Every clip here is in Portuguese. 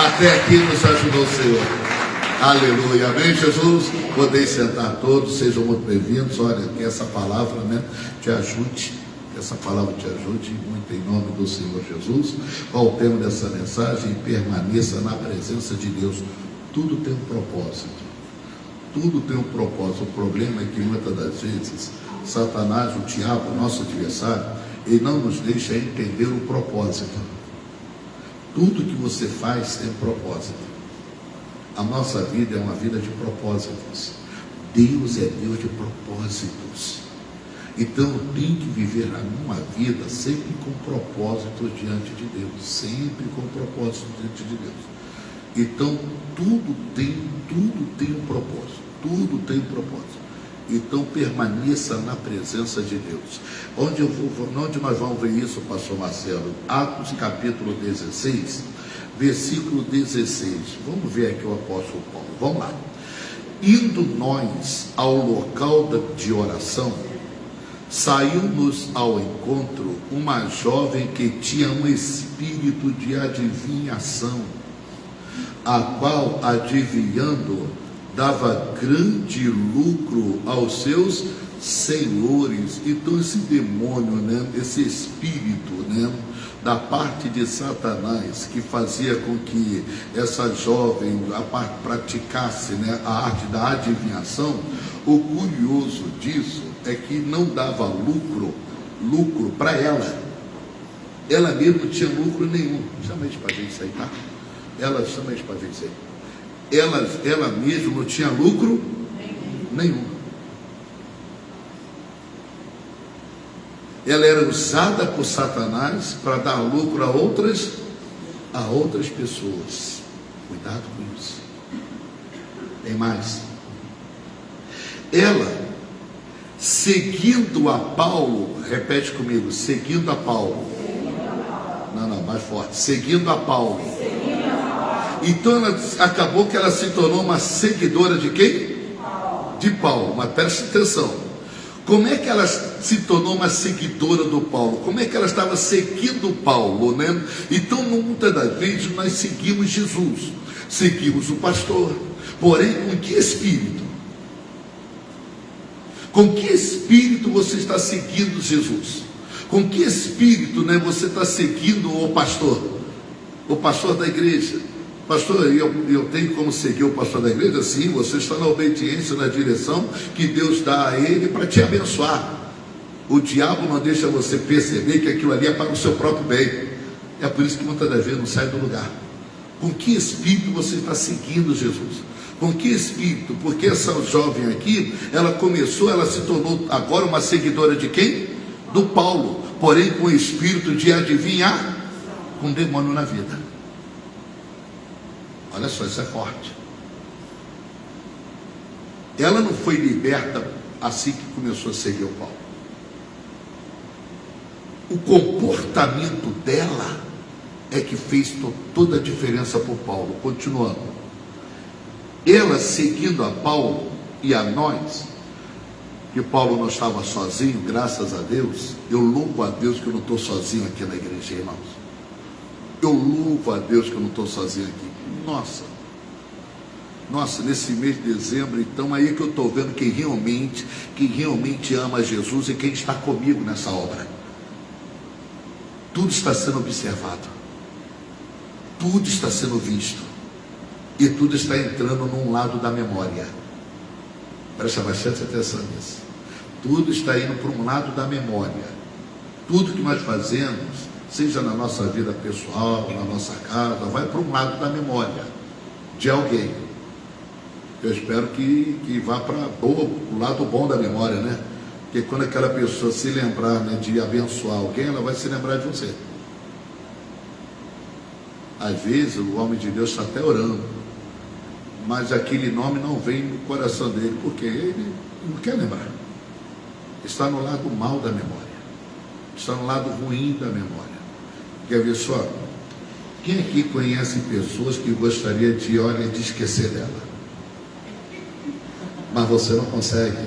Até aqui nos ajudou o Senhor. Aleluia. Amém, Jesus? Podem sentar todos, sejam muito bem-vindos. Olha, que essa palavra, te ajude. Que essa palavra te ajude muito em nome do Senhor Jesus. Qual o tema dessa mensagem? Permaneça na presença de Deus. Tudo tem um propósito. Tudo tem um propósito. O problema é que muitas das vezes Satanás, o diabo, nosso adversário, ele não nos deixa entender o propósito. Tudo que você faz tem propósito. A nossa vida é uma vida de propósitos. Deus é Deus de propósitos. Então eu tenho que viver a minha vida sempre com propósito diante de Deus. Sempre com propósito diante de Deus. Então tudo tem um propósito. Tudo tem um propósito. Então permaneça na presença de Deus. Onde nós vamos ver isso, pastor Marcelo? Atos capítulo 16, versículo 16. Vamos ver aqui o apóstolo Paulo. Vamos lá. Indo nós ao local de oração, saiu-nos ao encontro uma jovem que tinha um espírito de adivinhação, a qual, adivinhando, dava grande lucro aos seus senhores. Então esse demônio, esse espírito, da parte de Satanás, que fazia com que essa jovem praticasse, a arte da adivinhação, o curioso disso é que não dava lucro para ela. Ela mesma não tinha lucro nenhum. Chama eles para ver isso aí, tá? Chama eles para ver isso aí. Ela mesma não tinha lucro nenhum. Ela era usada por Satanás para dar lucro a outras pessoas. Cuidado com isso. Tem mais. Ela, seguindo a Paulo, repete comigo, seguindo a Paulo. Não, mais forte. Seguindo a Paulo. Então acabou que ela se tornou uma seguidora de quem? De Paulo. Mas preste atenção. Como é que ela se tornou uma seguidora do Paulo? Como é que ela estava seguindo Paulo, Então muitas das vezes nós seguimos Jesus, seguimos o pastor. Porém, com que espírito? Com que espírito você está seguindo Jesus? Com que espírito, você está seguindo o pastor? O pastor da igreja. Pastor, eu tenho como seguir o pastor da igreja? Sim, você está na obediência, na direção que Deus dá a ele para te abençoar. O diabo não deixa você perceber que aquilo ali é para o seu próprio bem. É por isso que muitas das vezes não sai do lugar. Com que espírito você está seguindo Jesus? Com que espírito? Porque essa jovem aqui, ela se tornou agora uma seguidora de quem? Do Paulo. Porém com o espírito de adivinhar, com demônio na vida. Olha só, isso é forte. Ela não foi liberta assim que começou a seguir o Paulo. O comportamento dela é que fez toda a diferença para o Paulo. Continuando. Ela seguindo a Paulo e a nós, que Paulo não estava sozinho, graças a Deus. Eu louvo a Deus que eu não estou sozinho aqui na igreja, irmãos. Eu louvo a Deus que eu não estou sozinho aqui. Nossa, nesse mês de dezembro, então, aí que eu estou vendo quem realmente ama Jesus e quem está comigo nessa obra. Tudo está sendo observado, tudo está sendo visto, e tudo está entrando num lado da memória. Presta bastante atenção nisso. Tudo está indo para um lado da memória. Tudo que nós fazemos, seja na nossa vida pessoal, na nossa casa, vai para um lado da memória de alguém. Eu espero que vá para o lado bom da memória, Porque quando aquela pessoa se lembrar, de abençoar alguém, ela vai se lembrar de você. Às vezes o homem de Deus está até orando, mas aquele nome não vem no coração dele, porque ele não quer lembrar. Está no lado mal da memória, está no lado ruim da memória. Quer ver só? Quem aqui conhece pessoas que gostaria de esquecer dela? Mas você não consegue.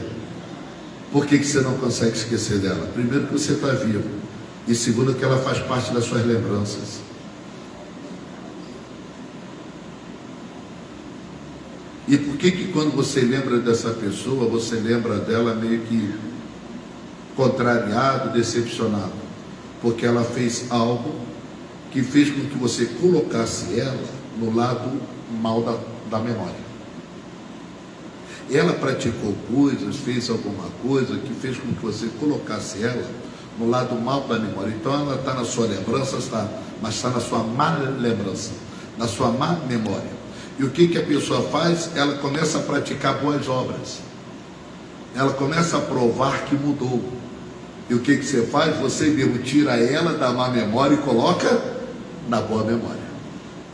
Por que você não consegue esquecer dela? Primeiro, que você está vivo. E segundo, que ela faz parte das suas lembranças. E por que quando você lembra dessa pessoa, você lembra dela meio que contrariado, decepcionado? Porque ela fez algo que fez com que você colocasse ela no lado mal da memória. Ela praticou coisas, fez alguma coisa que fez com que você colocasse ela no lado mal da memória. Então ela está na sua lembrança, mas está na sua má lembrança, na sua má memória. E o que a pessoa faz? Ela começa a praticar boas obras. Ela começa a provar que mudou. E o que você faz? Você mesmo tira ela da má memória e coloca na boa memória.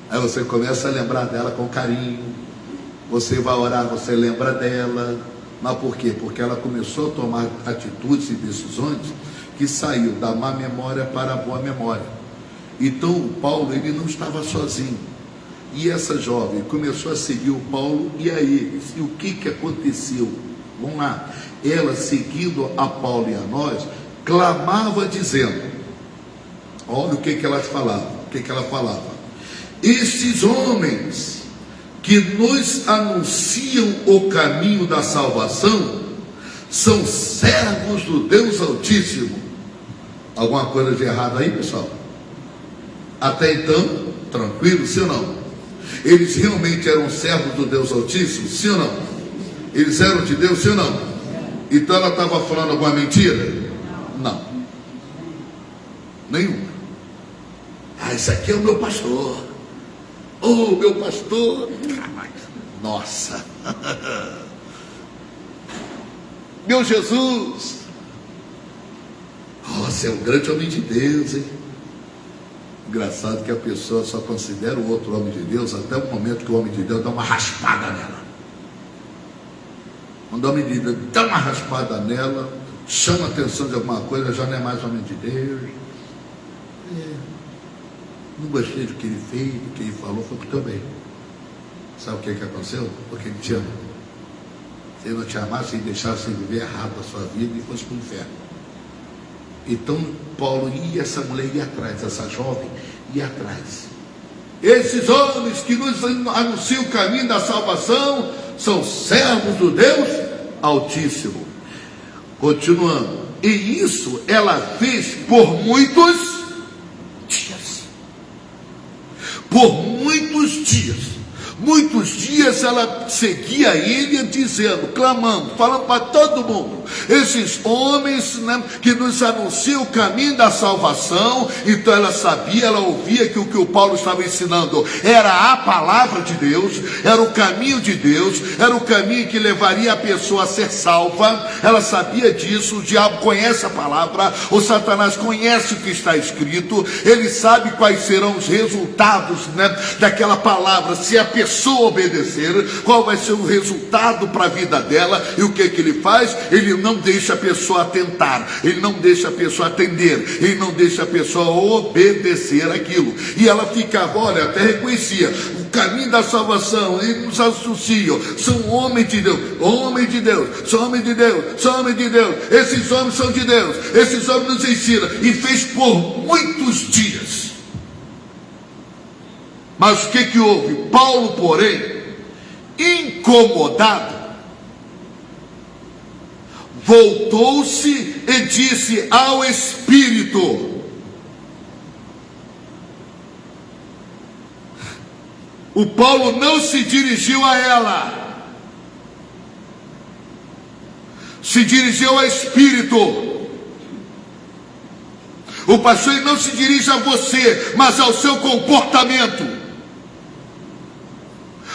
Aí você começa a lembrar dela com carinho. Você vai orar, você lembra dela. Mas por quê? Porque ela começou a tomar atitudes e decisões que saiu da má memória para a boa memória. Então o Paulo, ele não estava sozinho. E essa jovem começou a seguir o Paulo e a eles. E o que aconteceu? Vamos lá. Ela, seguindo a Paulo e a nós, clamava dizendo, olha o que ela falava. O que ela falava? Estes homens que nos anunciam o caminho da salvação são servos do Deus Altíssimo. Alguma coisa de errado aí, pessoal? Até então, tranquilo, sim ou não? Eles realmente eram servos do Deus Altíssimo, sim ou não? Eles eram de Deus, sim ou não? Então ela estava falando alguma mentira? Não. Nenhuma. Ah, esse aqui é o meu pastor. Oh, meu pastor. Nossa. Meu Jesus. Você é um grande homem de Deus, hein? Engraçado que a pessoa só considera o outro homem de Deus até o momento que o homem de Deus dá uma raspada nela. Quando o homem de Deus dá uma raspada nela, chama a atenção de alguma coisa, já não é mais homem de Deus. Não gostei do que ele fez, do que ele falou, foi para o teu bem. Sabe o que aconteceu? Porque ele te ama. Se ele não te amasse, ele deixasse você viver errado a sua vida e fosse para o inferno. Então Paulo e essa mulher ia atrás, essa jovem ia atrás. Esses homens que nos anunciam o caminho da salvação são servos do Deus Altíssimo. Continuando. E isso ela fez por muitos dias. Por muitos dias. Muitos dias ela seguia ele dizendo, clamando, falando para todo mundo, esses homens, né, que nos anunciam o caminho da salvação. Então ela sabia, ela ouvia que o Paulo estava ensinando era a palavra de Deus, era o caminho de Deus, era o caminho que levaria a pessoa a ser salva. Ela sabia disso. O diabo conhece a palavra, o Satanás conhece o que está escrito, ele sabe quais serão os resultados, né, daquela palavra, se a pessoa obedecer, qual vai ser o resultado para a vida dela. E o que ele faz? Ele não deixa a pessoa tentar, ele não deixa a pessoa atender, ele não deixa a pessoa obedecer aquilo. E ela ficava, olha, até reconhecia o caminho da salvação, eles nos associam, são homens de Deus, homem de Deus, são homens de Deus, são homens de Deus, esses homens são de Deus, esses homens nos ensinam. E fez por muitos dias. Mas o que houve? Paulo, porém, incomodado, voltou-se e disse ao Espírito. O Paulo não se dirigiu a ela, se dirigiu ao Espírito. O pastor não se dirige a você, mas ao seu comportamento,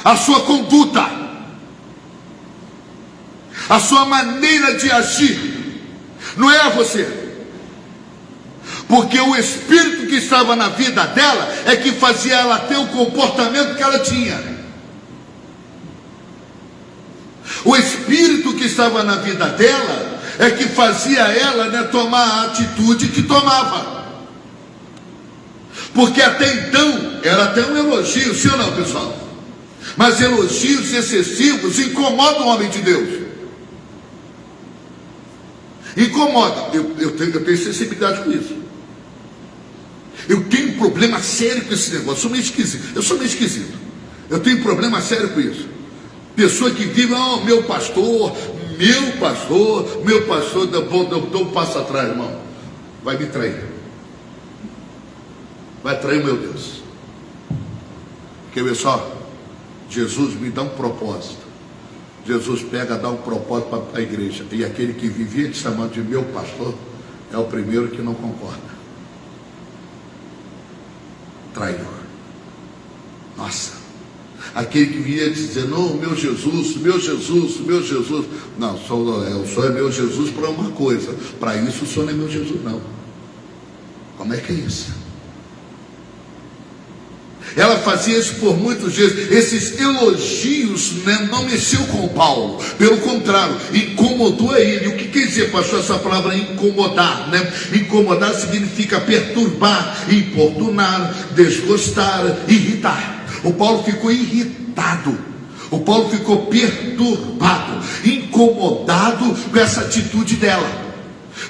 a sua conduta, a sua maneira de agir. Não é a você, porque o Espírito que estava na vida dela é que fazia ela ter o comportamento que ela tinha. O Espírito que estava na vida dela é que fazia ela, né, tomar a atitude que tomava. Porque até então era até um elogio, sim ou não, pessoal? Mas elogios excessivos incomodam o homem de Deus. Incomoda. Eu tenho sensibilidade com isso. Eu tenho um problema sério com esse negócio. Eu sou meio esquisito. Eu tenho um problema sério com isso. Pessoa que vive, meu pastor, dou um passo atrás, irmão. Vai me trair. Vai trair o meu Deus. Quer ver só? Jesus me dá um propósito. Jesus pega, dá um propósito para a igreja. E aquele que vivia te chamando de meu pastor é o primeiro que não concorda. Traidor. Nossa. Aquele que vinha dizer, não, meu Jesus. Não, o senhor é meu Jesus para uma coisa. Para isso o senhor não é meu Jesus, não. Como é que é isso? Ela fazia isso por muitos dias. Esses elogios, né, não mexeu com Paulo. Pelo contrário, incomodou a ele. O que quer dizer, pastor, essa palavra incomodar, né? Incomodar significa perturbar, importunar, desgostar, irritar. O Paulo ficou irritado. O Paulo ficou perturbado, incomodado com essa atitude dela,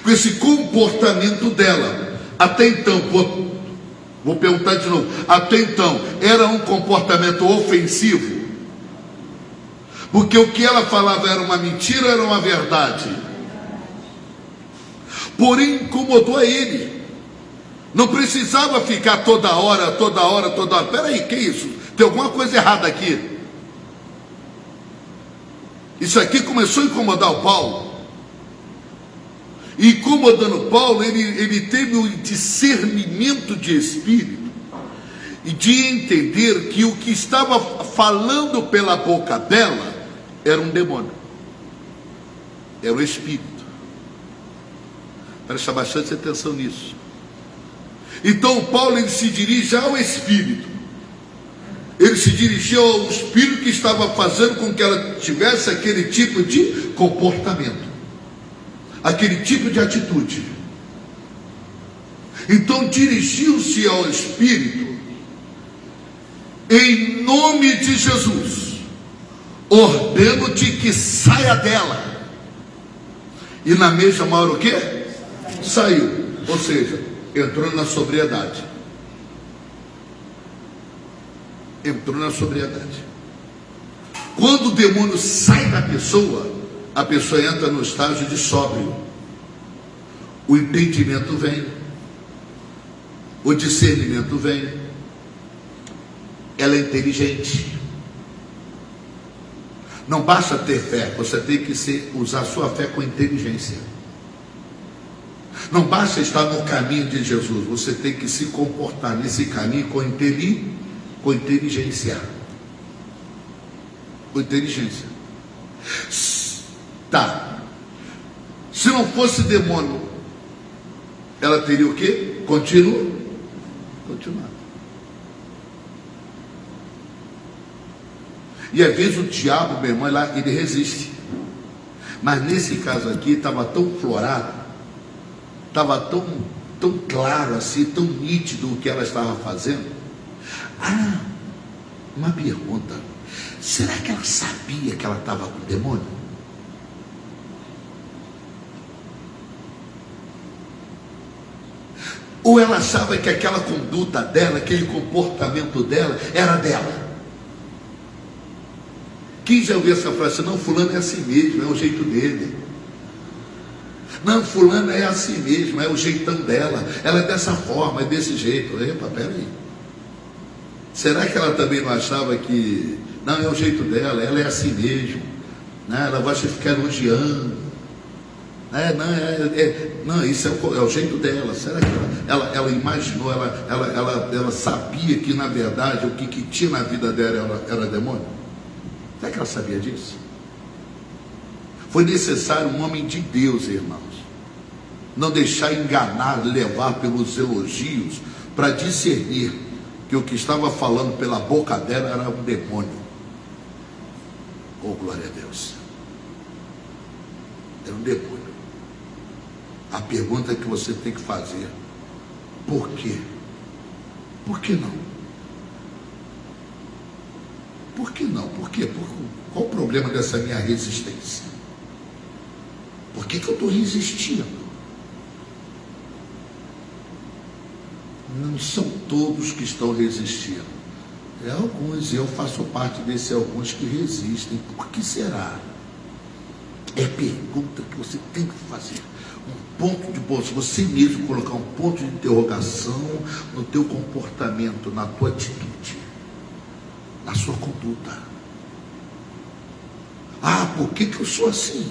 com esse comportamento dela. Até então, vou perguntar de novo. Até então, era um comportamento ofensivo? Porque o que ela falava era uma mentira ou era uma verdade? Porém, incomodou a ele. Não precisava ficar toda hora. Peraí, que isso? Tem alguma coisa errada aqui. Isso aqui começou a incomodar o Paulo. E incomodando Paulo, ele teve o discernimento de espírito e de entender que o que estava falando pela boca dela era um demônio, era um espírito. Presta bastante atenção nisso. Então Paulo, ele se dirige ao espírito, ele se dirigiu ao espírito que estava fazendo com que ela tivesse aquele tipo de comportamento, aquele tipo de atitude. Então dirigiu-se ao Espírito, em nome de Jesus, ordeno-te que saia dela. E na mesma hora o quê? Saiu. Ou seja, entrou na sobriedade. Entrou na sobriedade. Quando o demônio sai da pessoa, a pessoa entra no estágio de sóbrio. O entendimento vem, o discernimento vem, ela é inteligente. Não basta ter fé, você tem que usar a sua fé com inteligência. Não basta estar no caminho de Jesus, você tem que se comportar nesse caminho com inteligência. Com inteligência. Tá. Se não fosse demônio, ela teria o quê? Continuar. E às vezes o diabo, meu irmão, ele resiste. Mas nesse caso aqui estava tão florado, estava tão claro assim, tão nítido o que ela estava fazendo. Uma pergunta: será que ela sabia que ela estava com o demônio? Ou ela achava que aquela conduta dela, aquele comportamento dela, era dela? Quem já ouviu essa frase? Não, fulano é assim mesmo, é o jeito dele. Não, fulano é assim mesmo, é o jeitão dela. Ela é dessa forma, é desse jeito. Epa, peraí. Será que ela também não achava que... Não, é o jeito dela, ela é assim mesmo, né? Ela gosta de ficar elogiando, né? Não, isso é o jeito dela. Será que ela imaginou, ela sabia que na verdade o que tinha na vida dela era demônio? Será que ela sabia disso? Foi necessário um homem de Deus, irmãos, não deixar enganar, levar pelos elogios, para discernir que o que estava falando pela boca dela era um demônio. Oh, glória a Deus. Era um demônio. A pergunta que você tem que fazer: por quê? Por que não? Por que não? Por quê? Qual o problema dessa minha resistência? Por que eu estou resistindo? Não são todos que estão resistindo, É alguns, e eu faço parte desses alguns que resistem. Por que será? É pergunta que você tem que fazer. Um ponto de bolsa, você mesmo colocar um ponto de interrogação no teu comportamento, na tua atitude, na sua conduta. Ah, por que eu sou assim?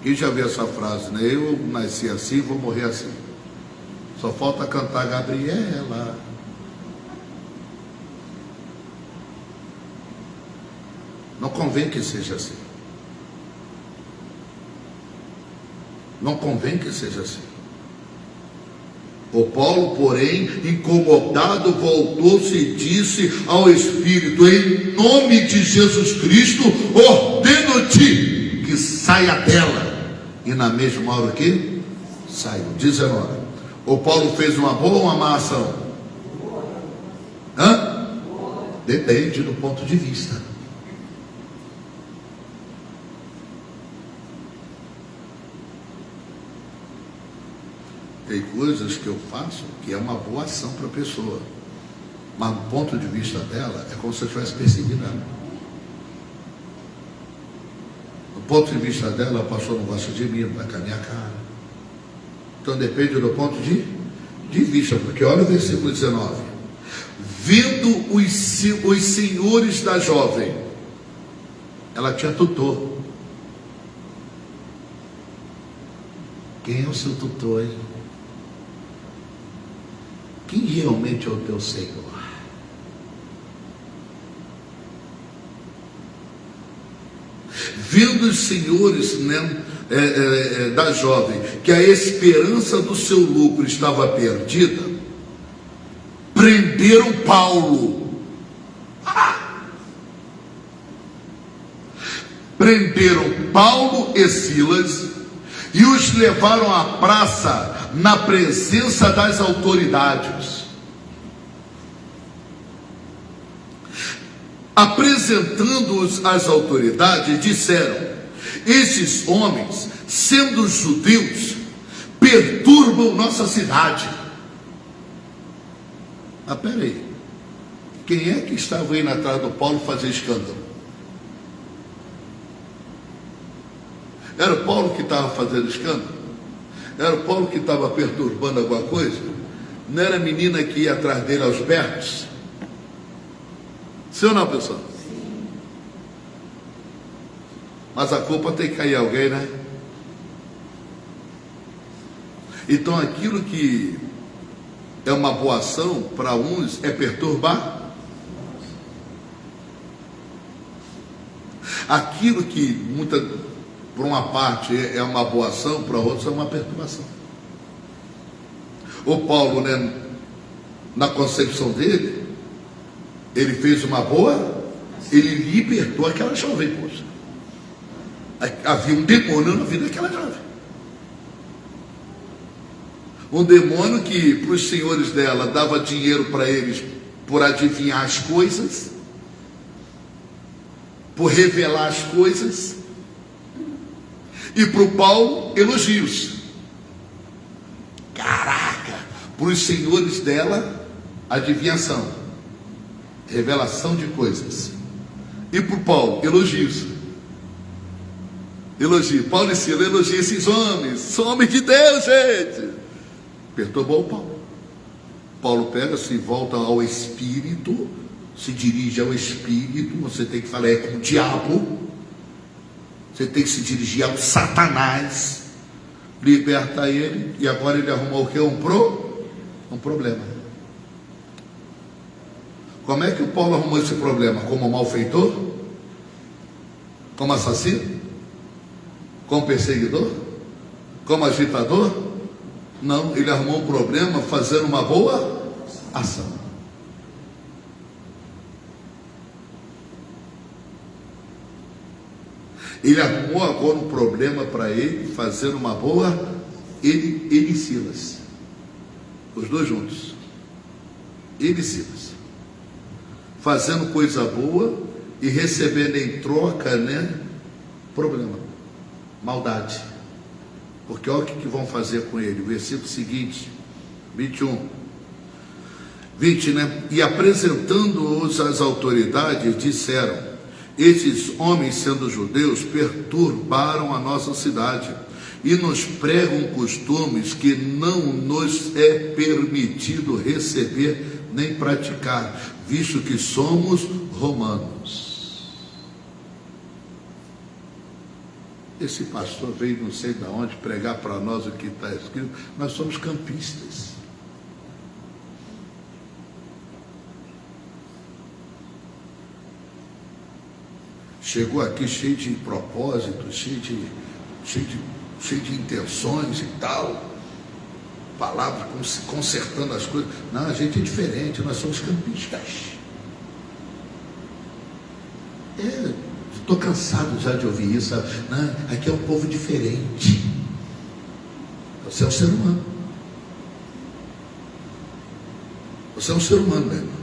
Quem já viu essa frase, né? Eu nasci assim, vou morrer assim. Só falta cantar Gabriela. Não convém que seja assim. Não convém que seja assim. O Paulo, porém, incomodado, voltou-se e disse ao Espírito: em nome de Jesus Cristo, ordeno-te que saia dela. E na mesma hora que saiu. 19. O Paulo fez uma boa ou uma má ação? Depende do ponto de vista. Tem coisas que eu faço que é uma boa ação para a pessoa, mas do ponto de vista dela é como se eu tivesse perseguido ela. Do ponto de vista dela, a pessoa não gosta de mim, não vai com a minha cara. Então depende do ponto de vista, porque olha o versículo 19: vendo os senhores da jovem, ela tinha tutor. Quem é o seu tutor, hein? Quem realmente é o teu Senhor? Vendo os senhores, né, da jovem, que a esperança do seu lucro estava perdida, prenderam Paulo. Prenderam Paulo e Silas e os levaram à praça na presença das autoridades. Apresentando-os às autoridades, disseram: esses homens, sendo judeus, perturbam nossa cidade. Mas peraí, quem é que estava indo atrás do Paulo fazer escândalo? Era o Paulo que estava fazendo escândalo? Era o Paulo que estava perturbando alguma coisa? Não era a menina que ia atrás dele aos berros? Sim ou não, pessoal? Sim. Mas a culpa tem que cair em alguém, né? Então aquilo que é uma boa ação para uns é perturbar. Aquilo que por uma parte é uma boa ação, para outros é uma perturbação. O Paulo, né, na concepção dele, ele fez uma boa, ele libertou aquela jovem, poxa. Havia um demônio na vida daquela jovem. Um demônio que para os senhores dela dava dinheiro para eles por adivinhar as coisas, por revelar as coisas. E para o Paulo, elogios. Caraca! Para os senhores dela, adivinhação, revelação de coisas. E para o Paulo, elogios. Elogio. Paulo e Silas elogiam esses homens. São homens de Deus, gente. Perturbou o Paulo. Paulo pega-se e volta ao Espírito, se dirige ao Espírito. Você tem que falar com o diabo. Você tem que se dirigir ao Satanás, liberta ele, e agora ele arrumou o quê? Um problema. Como é que o Paulo arrumou esse problema? Como malfeitor? Como assassino? Como perseguidor? Como agitador? Não, ele arrumou um problema fazendo uma boa ação. Ele arrumou agora um problema para ele, fazendo uma boa, ele e Silas, os dois juntos, ele e Silas, fazendo coisa boa e recebendo em troca, né, problema, maldade. Porque olha o que vão fazer com ele, o versículo seguinte, 21. 20, né? E apresentando-os às autoridades, disseram: esses homens, sendo judeus, perturbaram a nossa cidade e nos pregam costumes que não nos é permitido receber nem praticar, visto que somos romanos. Esse pastor veio não sei de onde pregar para nós o que está escrito. Nós somos campistas. Chegou aqui cheio de propósitos, cheio de intenções e tal, palavras consertando as coisas. Não, a gente é diferente, nós somos campistas. Estou cansado já de ouvir isso. Não, aqui é um povo diferente. Você é um ser humano. Você é um ser humano, meu irmão.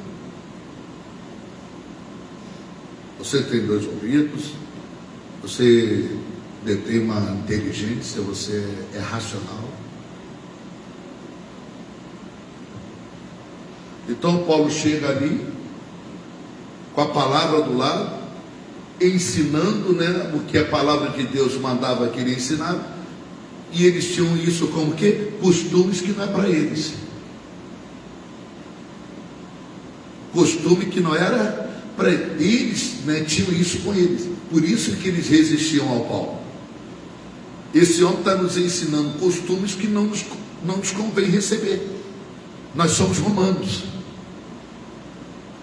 Você tem 2 ouvidos, você detém uma inteligência, você é racional. Então Paulo chega ali, com a palavra do lado, ensinando, né, o que a palavra de Deus mandava que ele ensinava, e eles tinham isso como que? Costumes que não é para eles. Costume que não era para eles, né, tinham isso com eles. Por isso que eles resistiam ao Paulo. Esse homem está nos ensinando costumes que não nos convém receber. Nós somos romanos.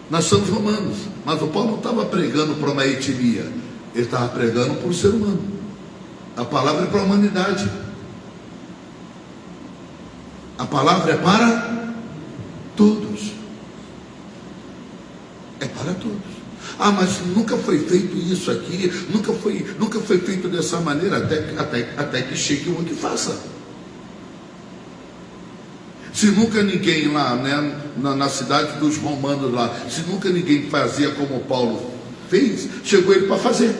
Nós somos romanos. Mas o Paulo não estava pregando para uma etnia. Ele estava pregando para o ser humano. A palavra é para a humanidade. A palavra é para todos. É para todos. Ah, mas nunca foi feito isso aqui, nunca foi feito dessa maneira, até que chegue um que faça. Se nunca ninguém lá, né, na cidade dos romanos lá, se nunca ninguém fazia como Paulo fez, chegou ele para fazer.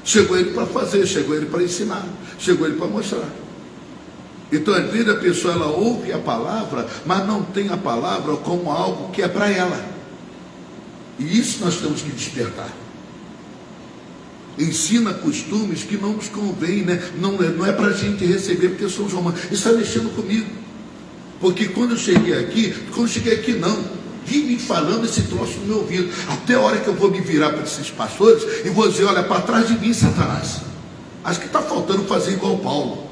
Chegou ele para fazer, chegou ele para ensinar, chegou ele para mostrar. Então, às vezes a pessoa ela ouve a palavra, mas não tem a palavra como algo que é para ela. E isso nós temos que despertar. Ensina costumes que não nos convém, né? Não é para a gente receber porque somos romanos. Isso está mexendo comigo. Porque quando eu cheguei aqui não, vivem falando esse troço no meu ouvido. Até a hora que eu vou me virar para esses pastores e vou dizer: olha, para trás de mim, Satanás. Acho que está faltando fazer igual Paulo.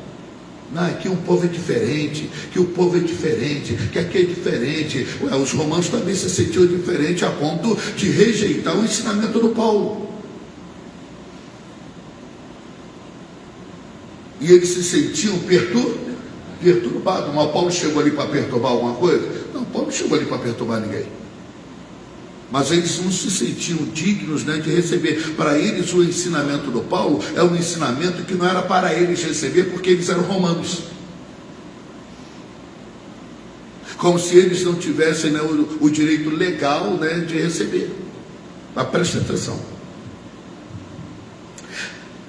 Não, aqui um povo é diferente, que o povo é diferente, que aqui é diferente. Os romanos também se sentiam diferentes a ponto de rejeitar o ensinamento do Paulo. E eles se sentiam perturbados. Mas Paulo chegou ali para perturbar alguma coisa? Não, Paulo não chegou ali para perturbar ninguém. Mas eles não se sentiam dignos, né, de receber. Para eles o ensinamento do Paulo é um ensinamento que não era para eles receber, porque eles eram romanos. Como se eles não tivessem, né, o direito legal, né, de receber. Mas preste atenção.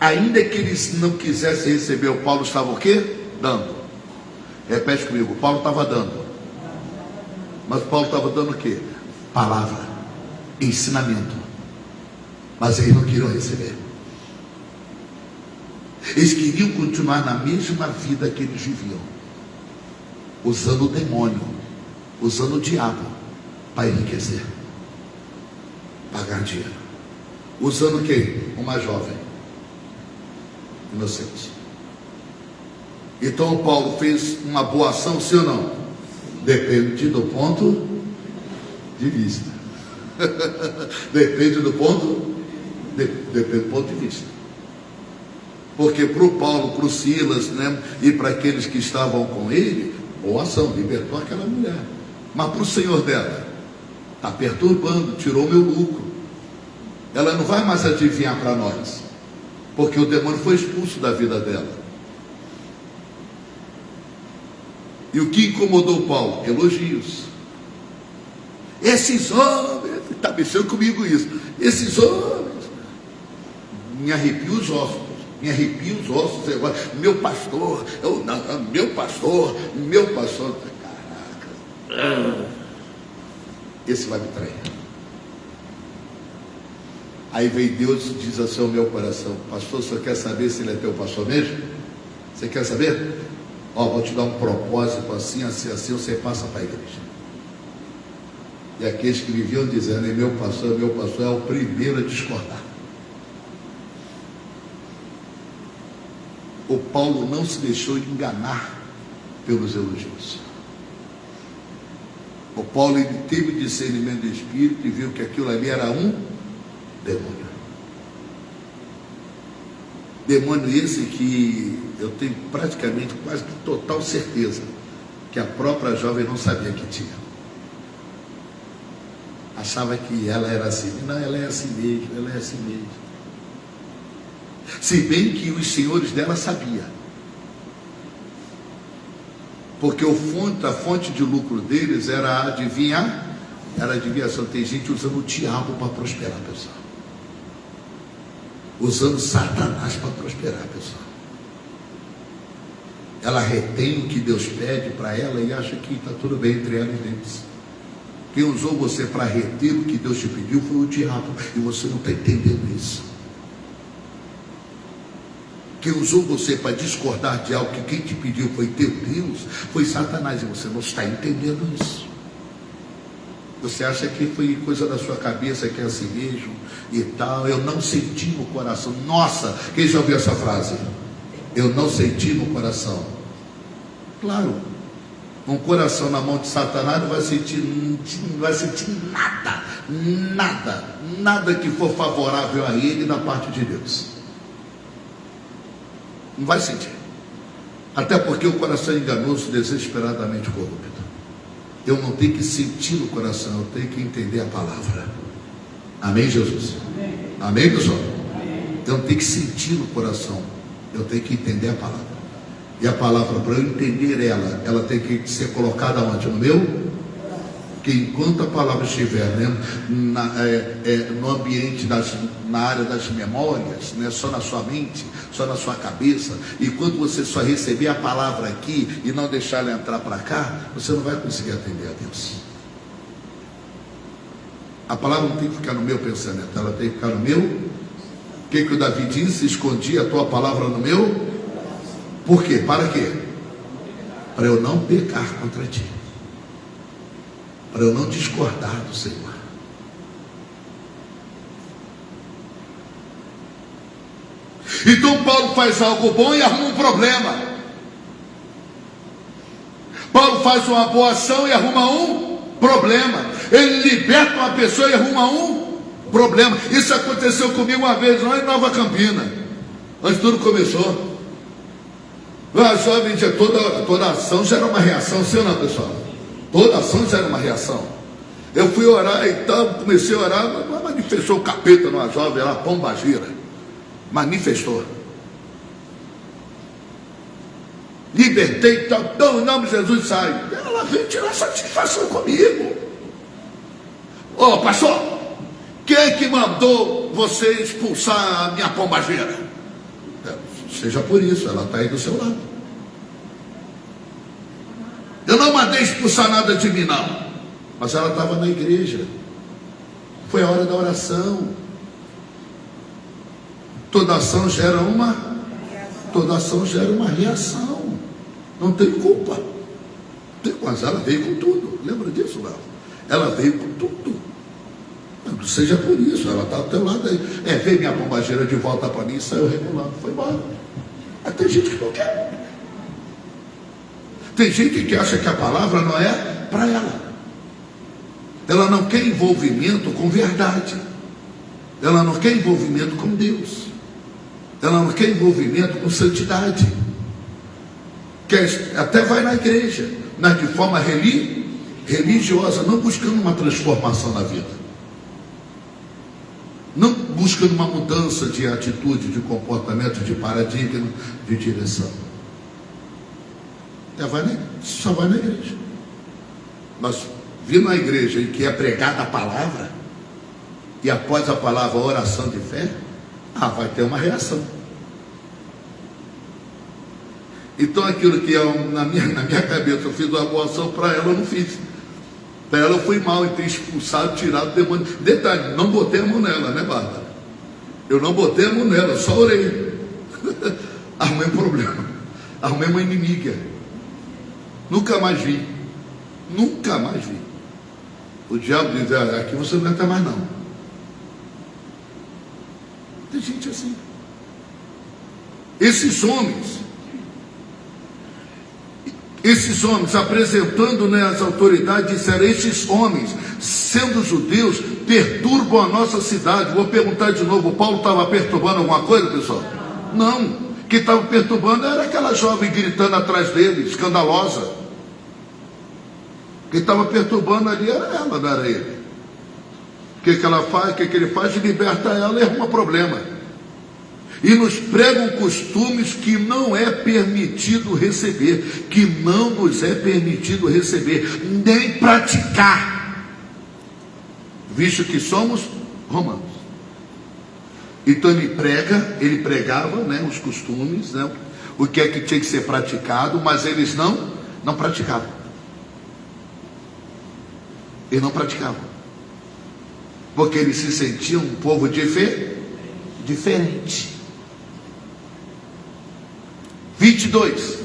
Ainda que eles não quisessem receber, o Paulo estava o quê? Dando. Repete comigo, o Paulo estava dando. Mas o Paulo estava dando o quê? Palavra. Ensinamento. Mas eles não queriam receber. Eles queriam continuar na mesma vida que eles viviam, usando o demônio, usando o diabo para enriquecer, pagar dinheiro. Usando quem? Uma jovem inocente. Então o Paulo fez uma boa ação, sim ou não? Depende do ponto de vista. Depende do ponto de vista. Porque para o Paulo, para o Silas, né, e para aqueles que estavam com ele, boa ação, libertou aquela mulher. Mas para o senhor dela, está perturbando, tirou meu lucro. Ela não vai mais adivinhar para nós, porque o demônio foi expulso da vida dela. E o que incomodou Paulo? Elogios. Esses homens, está mexendo comigo isso, esses homens, me arrepio os ossos, agora, meu pastor, meu pastor, esse vai me trair. Aí vem Deus e diz assim ao meu coração: pastor, você quer saber se ele é teu pastor mesmo? Você quer saber? Ó, vou te dar um propósito assim, assim, assim, você passa para a igreja. E aqueles que viviam dizendo, meu pastor é o primeiro a discordar. O Paulo não se deixou enganar pelos elogios. O Paulo, ele teve discernimento do Espírito e viu que aquilo ali era um demônio. Demônio esse que eu tenho praticamente quase que total certeza que a própria jovem não sabia que tinha. Achava que ela era assim. Não, ela é assim mesmo, ela é assim mesmo. Se bem que os senhores dela sabiam. Porque a fonte de lucro deles era adivinhar, era adivinhação. Tem gente usando o diabo para prosperar, pessoal. Usando Satanás para prosperar, pessoal. Ela retém o que Deus pede para ela e acha que está tudo bem entre ela e eles. Quem usou você para reter o que Deus te pediu foi o diabo, e você não está entendendo isso. Quem usou você para discordar de algo que quem te pediu foi teu Deus, foi Satanás, e você não está entendendo isso. Você acha que foi coisa da sua cabeça, que é assim mesmo e tal. Eu não senti no coração. Nossa, quem já ouviu essa frase? Eu não senti no coração. Claro, um coração na mão de Satanás não vai sentir nada que for favorável a ele da parte de Deus. Não vai sentir. Até porque o coração é enganoso, desesperadamente corrupto. Eu não tenho que sentir no coração, eu tenho que entender a palavra. Amém, Jesus? Amém, pessoal? Eu não tenho que sentir no coração, eu tenho que entender a palavra. E a palavra, para eu entender ela tem que ser colocada onde? No meu? Que enquanto a palavra estiver, né, no ambiente, na área das memórias, né, só na sua mente, só na sua cabeça, e quando você só receber a palavra aqui e não deixar ela entrar para cá, você não vai conseguir atender a Deus. A palavra não tem que ficar no meu pensamento, ela tem que ficar no meu. O que o Davi disse? Escondi a tua palavra no meu. Por quê? Para quê? Para eu não pecar contra ti, para eu não discordar do Senhor. Então Paulo faz algo bom e arruma um problema. Paulo faz uma boa ação e arruma um problema. Ele liberta uma pessoa e arruma um problema. Isso aconteceu comigo uma vez lá em Nova Campina, onde tudo começou. A jovem, toda ação gera uma reação, sim ou não, pessoal? Toda ação gera uma reação. Eu fui orar e tal, comecei a orar, mas manifestou o capeta numa jovem lá, pombagira. Manifestou. Libertei e tal, então em nome de Jesus sai. Ela veio tirar satisfação comigo. Ô, pastor, quem é que mandou você expulsar a minha pombagira? Seja por isso, ela está aí do seu lado. Eu não mandei expulsar nada de mim, não. Mas ela estava na igreja. Foi a hora da oração. Toda ação gera uma reação. Não tem culpa. Mas ela veio com tudo. Lembra disso, Léo? Ela veio com tudo. Não seja por isso, ela está ao teu lado aí. Veio minha pombageira de volta para mim e saiu regulando, foi embora. Mas tem gente que não quer. Tem gente que acha que a palavra não é para ela. Ela não quer envolvimento com verdade. Ela não quer envolvimento com Deus. Ela não quer envolvimento com santidade. Até vai na igreja, mas de forma religiosa, não buscando uma transformação na vida. Não buscando uma mudança de atitude, de comportamento, de paradigma, de direção. Só vai na igreja. Mas vir na igreja em que é pregada a palavra, e após a palavra a oração de fé, vai ter uma reação. Então aquilo que na minha cabeça eu fiz uma boa ação para ela, eu não fiz. Para ela foi mal em ter expulsado, tirado o demônio. Detalhe, não botei a mão nela, né, Bárbara? Eu não botei a mão nela, só orei. Arrumei um problema, arrumei uma inimiga. Nunca mais vi. Nunca mais vi. O diabo diz: aqui você não entra mais não. Tem gente assim. Esses homens apresentando, né, as autoridades, disseram: esses homens, sendo judeus, perturbam a nossa cidade. Vou perguntar de novo: o Paulo estava perturbando alguma coisa, pessoal? Não. O que estava perturbando era aquela jovem gritando atrás dele, escandalosa. Quem estava perturbando ali era ela, não era ele. O que ela faz? O que ele faz? Liberta ela e arruma problema. E nos pregam costumes que não é permitido receber, que não nos é permitido receber, nem praticar, visto que somos romanos. Então ele pregava, né, os costumes, né, o que é que tinha que ser praticado, mas eles não praticavam. Eles não praticavam, porque eles se sentiam um povo diferente. 22.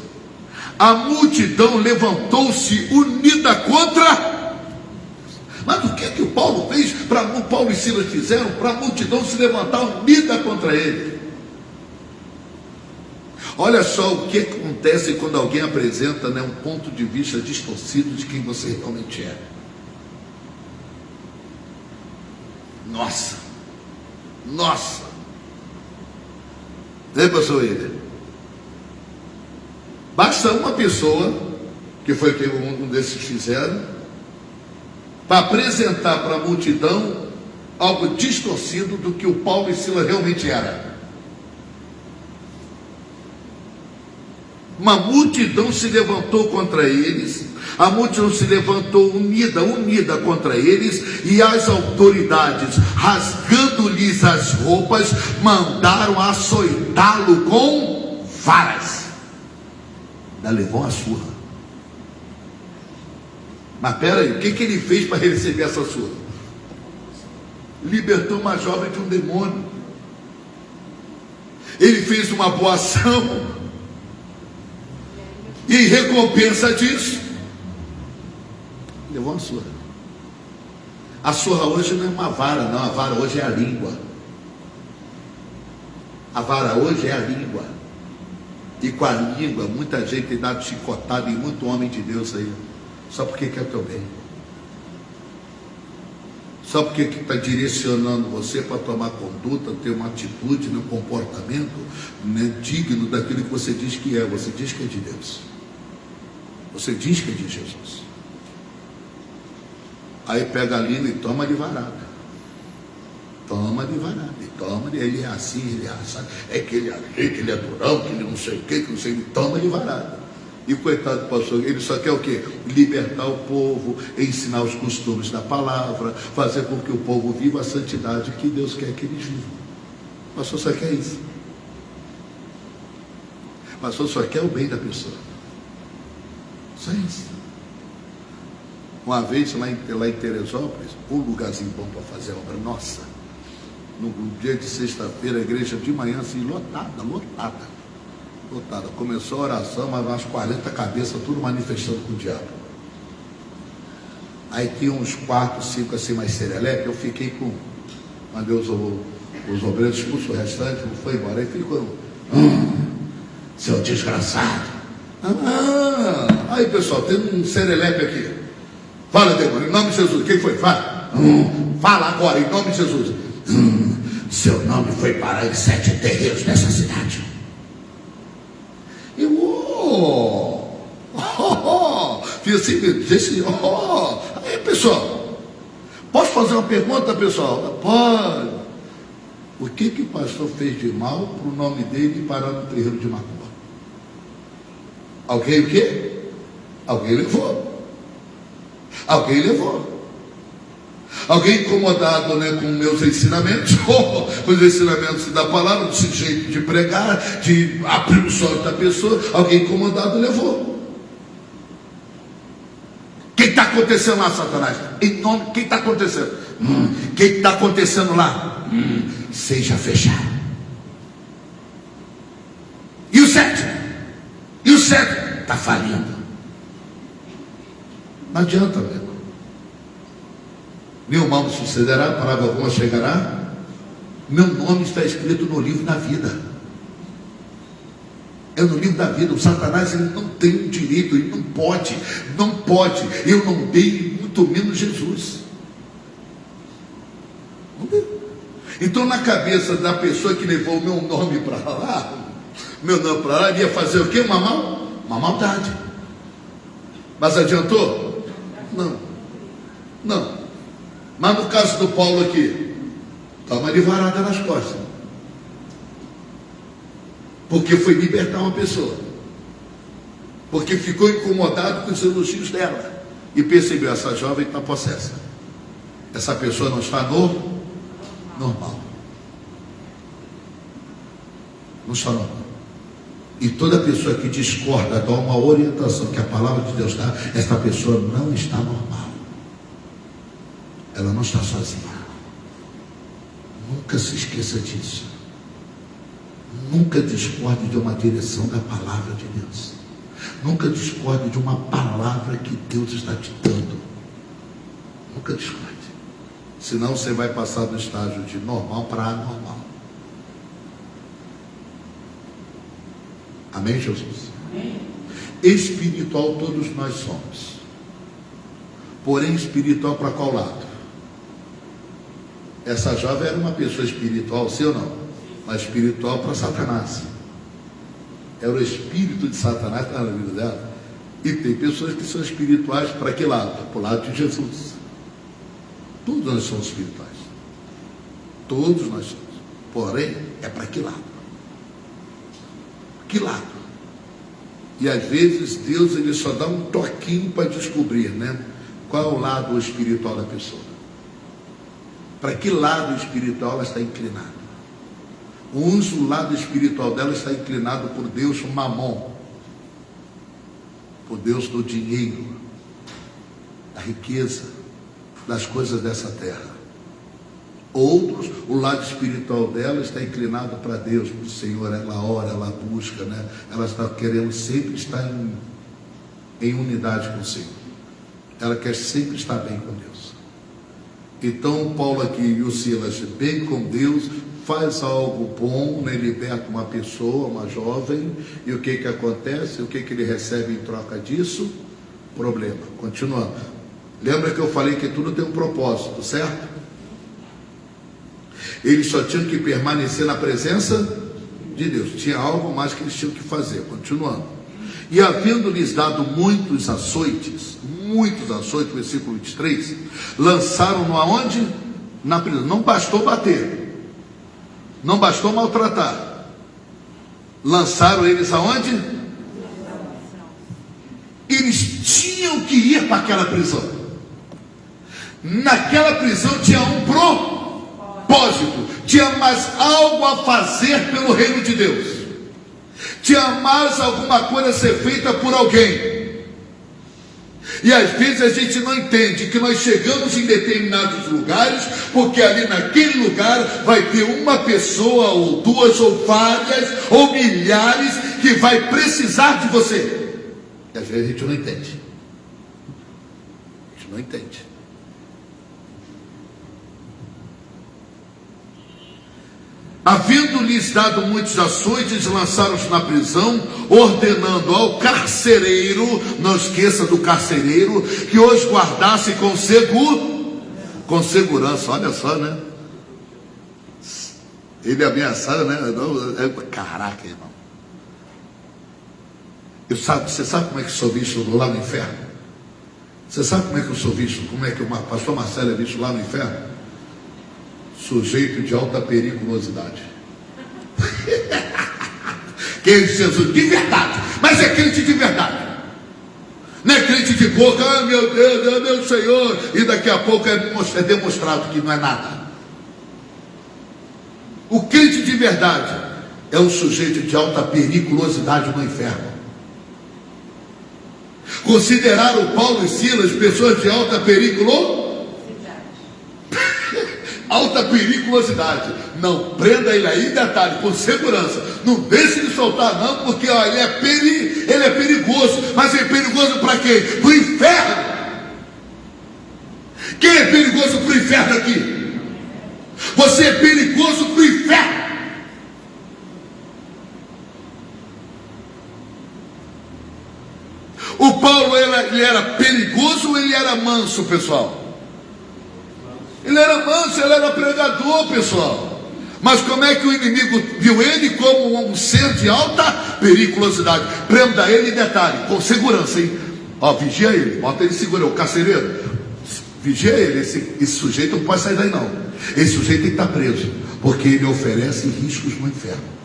A multidão levantou-se unida contra. Mas o que é que o Paulo fez? O Paulo e Silas fizeram para a multidão se levantar unida contra ele. Olha só o que acontece quando alguém apresenta, né, um ponto de vista distorcido de quem você realmente é. Nossa. Pastor William? Basta uma pessoa, que foi o que um desses fizeram, para apresentar para a multidão algo distorcido do que o Paulo e Silas realmente eram. Uma multidão se levantou contra eles, a multidão se levantou unida contra eles, e as autoridades, rasgando-lhes as roupas, mandaram açoitá-lo com varas. Ainda levou uma surra. Mas peraí, o que ele fez para receber essa surra? Libertou uma jovem de um demônio. Ele fez uma boa ação, e em recompensa disso, levou uma surra. A surra hoje não é uma vara, não. A vara hoje é a língua. A vara hoje é a língua. E com a língua, muita gente tem dado chicotada em muito homem de Deus aí, só porque quer teu bem, só porque está direcionando você para tomar conduta, ter uma atitude, um comportamento, né, digno daquilo que você diz que é. Você diz que é de Deus, você diz que é de Jesus. Aí pega a língua e toma de varada. Ele é assim, ele é assim, é que ele é durão, que ele não sei o que não sei, ele toma de varada. E o coitado do pastor, ele só quer o quê? Libertar o povo, ensinar os costumes da palavra, fazer com que o povo viva a santidade que Deus quer que eles vivam. O pastor só quer isso. O pastor só quer o bem da pessoa. Só isso. Uma vez lá em Teresópolis, um lugarzinho bom para fazer obra, nossa. No dia de sexta-feira, a igreja de manhã assim, lotada. Começou a oração, mas umas 40 cabeças, tudo manifestando com o diabo. Aí tinha uns 4, 5 assim mais serelepe. Eu fiquei com, mandei os obreiros expulsos, o restante, não foi embora. Aí ficou, seu desgraçado. Aí pessoal, tem um serelepe aqui. Fala, demônio, em nome de Jesus. Quem foi? Fala. Fala agora, em nome de Jesus. Seu nome foi parar em 7 terreiros dessa cidade. Fiz assim mesmo. Aí pessoal, posso fazer uma pergunta, pessoal? Pode. O que o pastor fez de mal para o nome dele parar no terreiro de Macumba? Alguém o quê? Alguém levou. Alguém incomodado, né, com meus ensinamentos, com os ensinamentos da palavra, desse jeito de pregar, de abrir os olhos da pessoa, alguém incomodado levou. Quem está acontecendo lá, Satanás? Em nome, o que está acontecendo? O que está acontecendo lá? Seja fechado. E o 7? E o 7? Está falindo. Não adianta, amigo. Nenhum mal sucederá, palavra alguma chegará. Meu nome está escrito no livro da vida. É no livro da vida. O Satanás, ele não tem o direito, ele não pode. Eu não dei, muito menos Jesus. Não deu. Então, na cabeça da pessoa que levou o meu nome para lá, ele ia fazer o quê? Uma maldade. Mas adiantou? Não. Mas no caso do Paulo aqui, toma de varada nas costas. Porque foi libertar uma pessoa. Porque ficou incomodado com os elogios dela. E percebeu, essa jovem está possessa. Essa pessoa não está normal. Não está normal. E toda pessoa que discorda, dá uma orientação que a palavra de Deus dá, essa pessoa não está normal. Ela não está sozinha. Nunca se esqueça disso. Nunca discorde de uma direção da palavra de Deus. Nunca discorde de uma palavra que Deus está te dando. Nunca discorde. Senão você vai passar do estágio de normal para anormal. Amém, Jesus? Amém. Espiritual todos nós somos. Porém, espiritual para qual lado? Essa jovem era uma pessoa espiritual, sim ou não? Mas espiritual para Satanás. Era o espírito de Satanás que estava na vida dela. E tem pessoas que são espirituais para que lado? Para o lado de Jesus. Todos nós somos espirituais. Todos nós somos. Porém, é para que lado? Que lado? E às vezes Deus, ele só dá um toquinho para descobrir, né? Qual é o lado espiritual da pessoa. Para que lado espiritual ela está inclinada? O lado espiritual dela está inclinado por Deus Mamon, por Deus do dinheiro, da riqueza, das coisas dessa terra. Outros, o lado espiritual dela está inclinado para Deus, para o Senhor. Ela ora, ela busca, né? Ela está querendo sempre estar em unidade com o Senhor. Ela quer sempre estar bem com Deus. Então Paulo aqui e o Silas, bem com Deus, faz algo bom, né? Liberta uma pessoa, uma jovem, e o que acontece? O que ele recebe em troca disso? Problema. Continuando. Lembra que eu falei que tudo tem um propósito, certo? Eles só tinham que permanecer na presença de Deus. Tinha algo mais que eles tinham que fazer. Continuando. E havendo-lhes dado muitos açoites, versículo 23, lançaram-no aonde? Na prisão. Não bastou bater, não bastou maltratar, lançaram eles aonde? Eles tinham que ir para aquela prisão. Naquela prisão tinha um propósito, tinha mais algo a fazer pelo reino de Deus, tinha mais alguma coisa a ser feita por alguém. E às vezes a gente não entende que nós chegamos em determinados lugares, porque ali naquele lugar vai ter uma pessoa, ou duas, ou várias, ou milhares, que vai precisar de você. E às vezes a gente não entende. A gente não entende. Havendo-lhes dado muitos açoites, lançaram-se na prisão, ordenando ao carcereiro, não esqueça do carcereiro, que os guardasse com segurança. Olha só, né? Ele ameaçado, né? Caraca, irmão. Você sabe como é que eu sou visto lá no inferno? Você sabe como é que eu sou visto? Como é que o pastor Marcelo é visto lá no inferno? Sujeito de alta periculosidade. Quem é Jesus? De verdade. Mas é crente de verdade. Não é crente de boca, ah, meu Deus, é meu Senhor. E daqui a pouco é demonstrado que não é nada. O crente de verdade é um sujeito de alta periculosidade no inferno. Consideraram Paulo e Silas pessoas de alta periculosidade. Não, prenda ele aí, detalhe, por segurança. Não deixe ele soltar não, porque ó, ele é perigoso. Mas é perigoso para quem? Para o inferno. Quem é perigoso para o inferno aqui? Você é perigoso para o inferno. O Paulo, ele era perigoso ou ele era manso, pessoal? Ele era manso, ele era pregador, pessoal. Mas como é que o inimigo viu ele? Como um ser de alta periculosidade. Prenda ele, detalhe, com segurança, hein? Ó, vigia ele, bota ele segura, o carcereiro. Vigia ele, esse sujeito não pode sair daí não. Esse sujeito tem que estar preso, porque ele oferece riscos no inferno.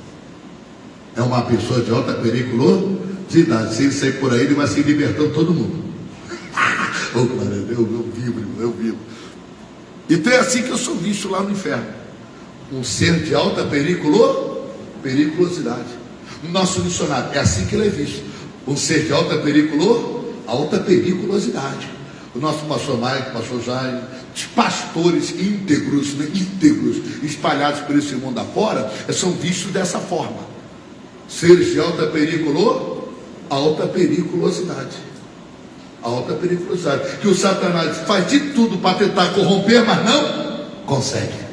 É uma pessoa de alta periculosidade. Se ele sair por aí, ele vai se libertando todo mundo. Oh, glória a Deus, eu vivo. Então é assim que eu sou visto lá no inferno. Um ser de alta periculosidade. No nosso dicionário, é assim que ele é visto. Um ser de alta periculosidade. O nosso pastor Mike, pastor Jaime, os pastores íntegros, espalhados por esse mundo afora, são vistos dessa forma. Seres de alta periculosidade. Alta periculosidade. Que o Satanás faz de tudo para tentar corromper, mas não consegue.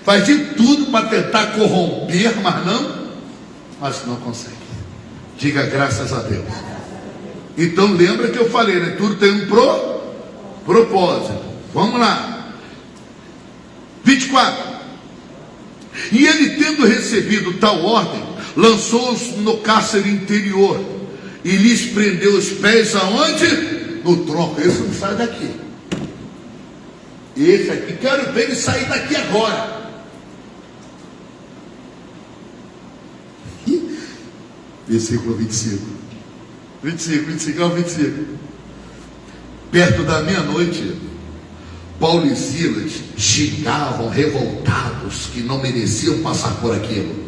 Faz de tudo para tentar corromper, mas não consegue. Diga graças a Deus. Então lembra que eu falei, né? Tudo tem um propósito. Vamos lá. 24. E ele, tendo recebido tal ordem, lançou-os no cárcere interior e lhes prendeu os pés aonde? No tronco. Esse não sai daqui. Esse aqui, quero ver ele sair daqui agora. Versículo 25. 25. Perto da meia-noite, Paulo e Silas xingavam, revoltados, que não mereciam passar por aquilo.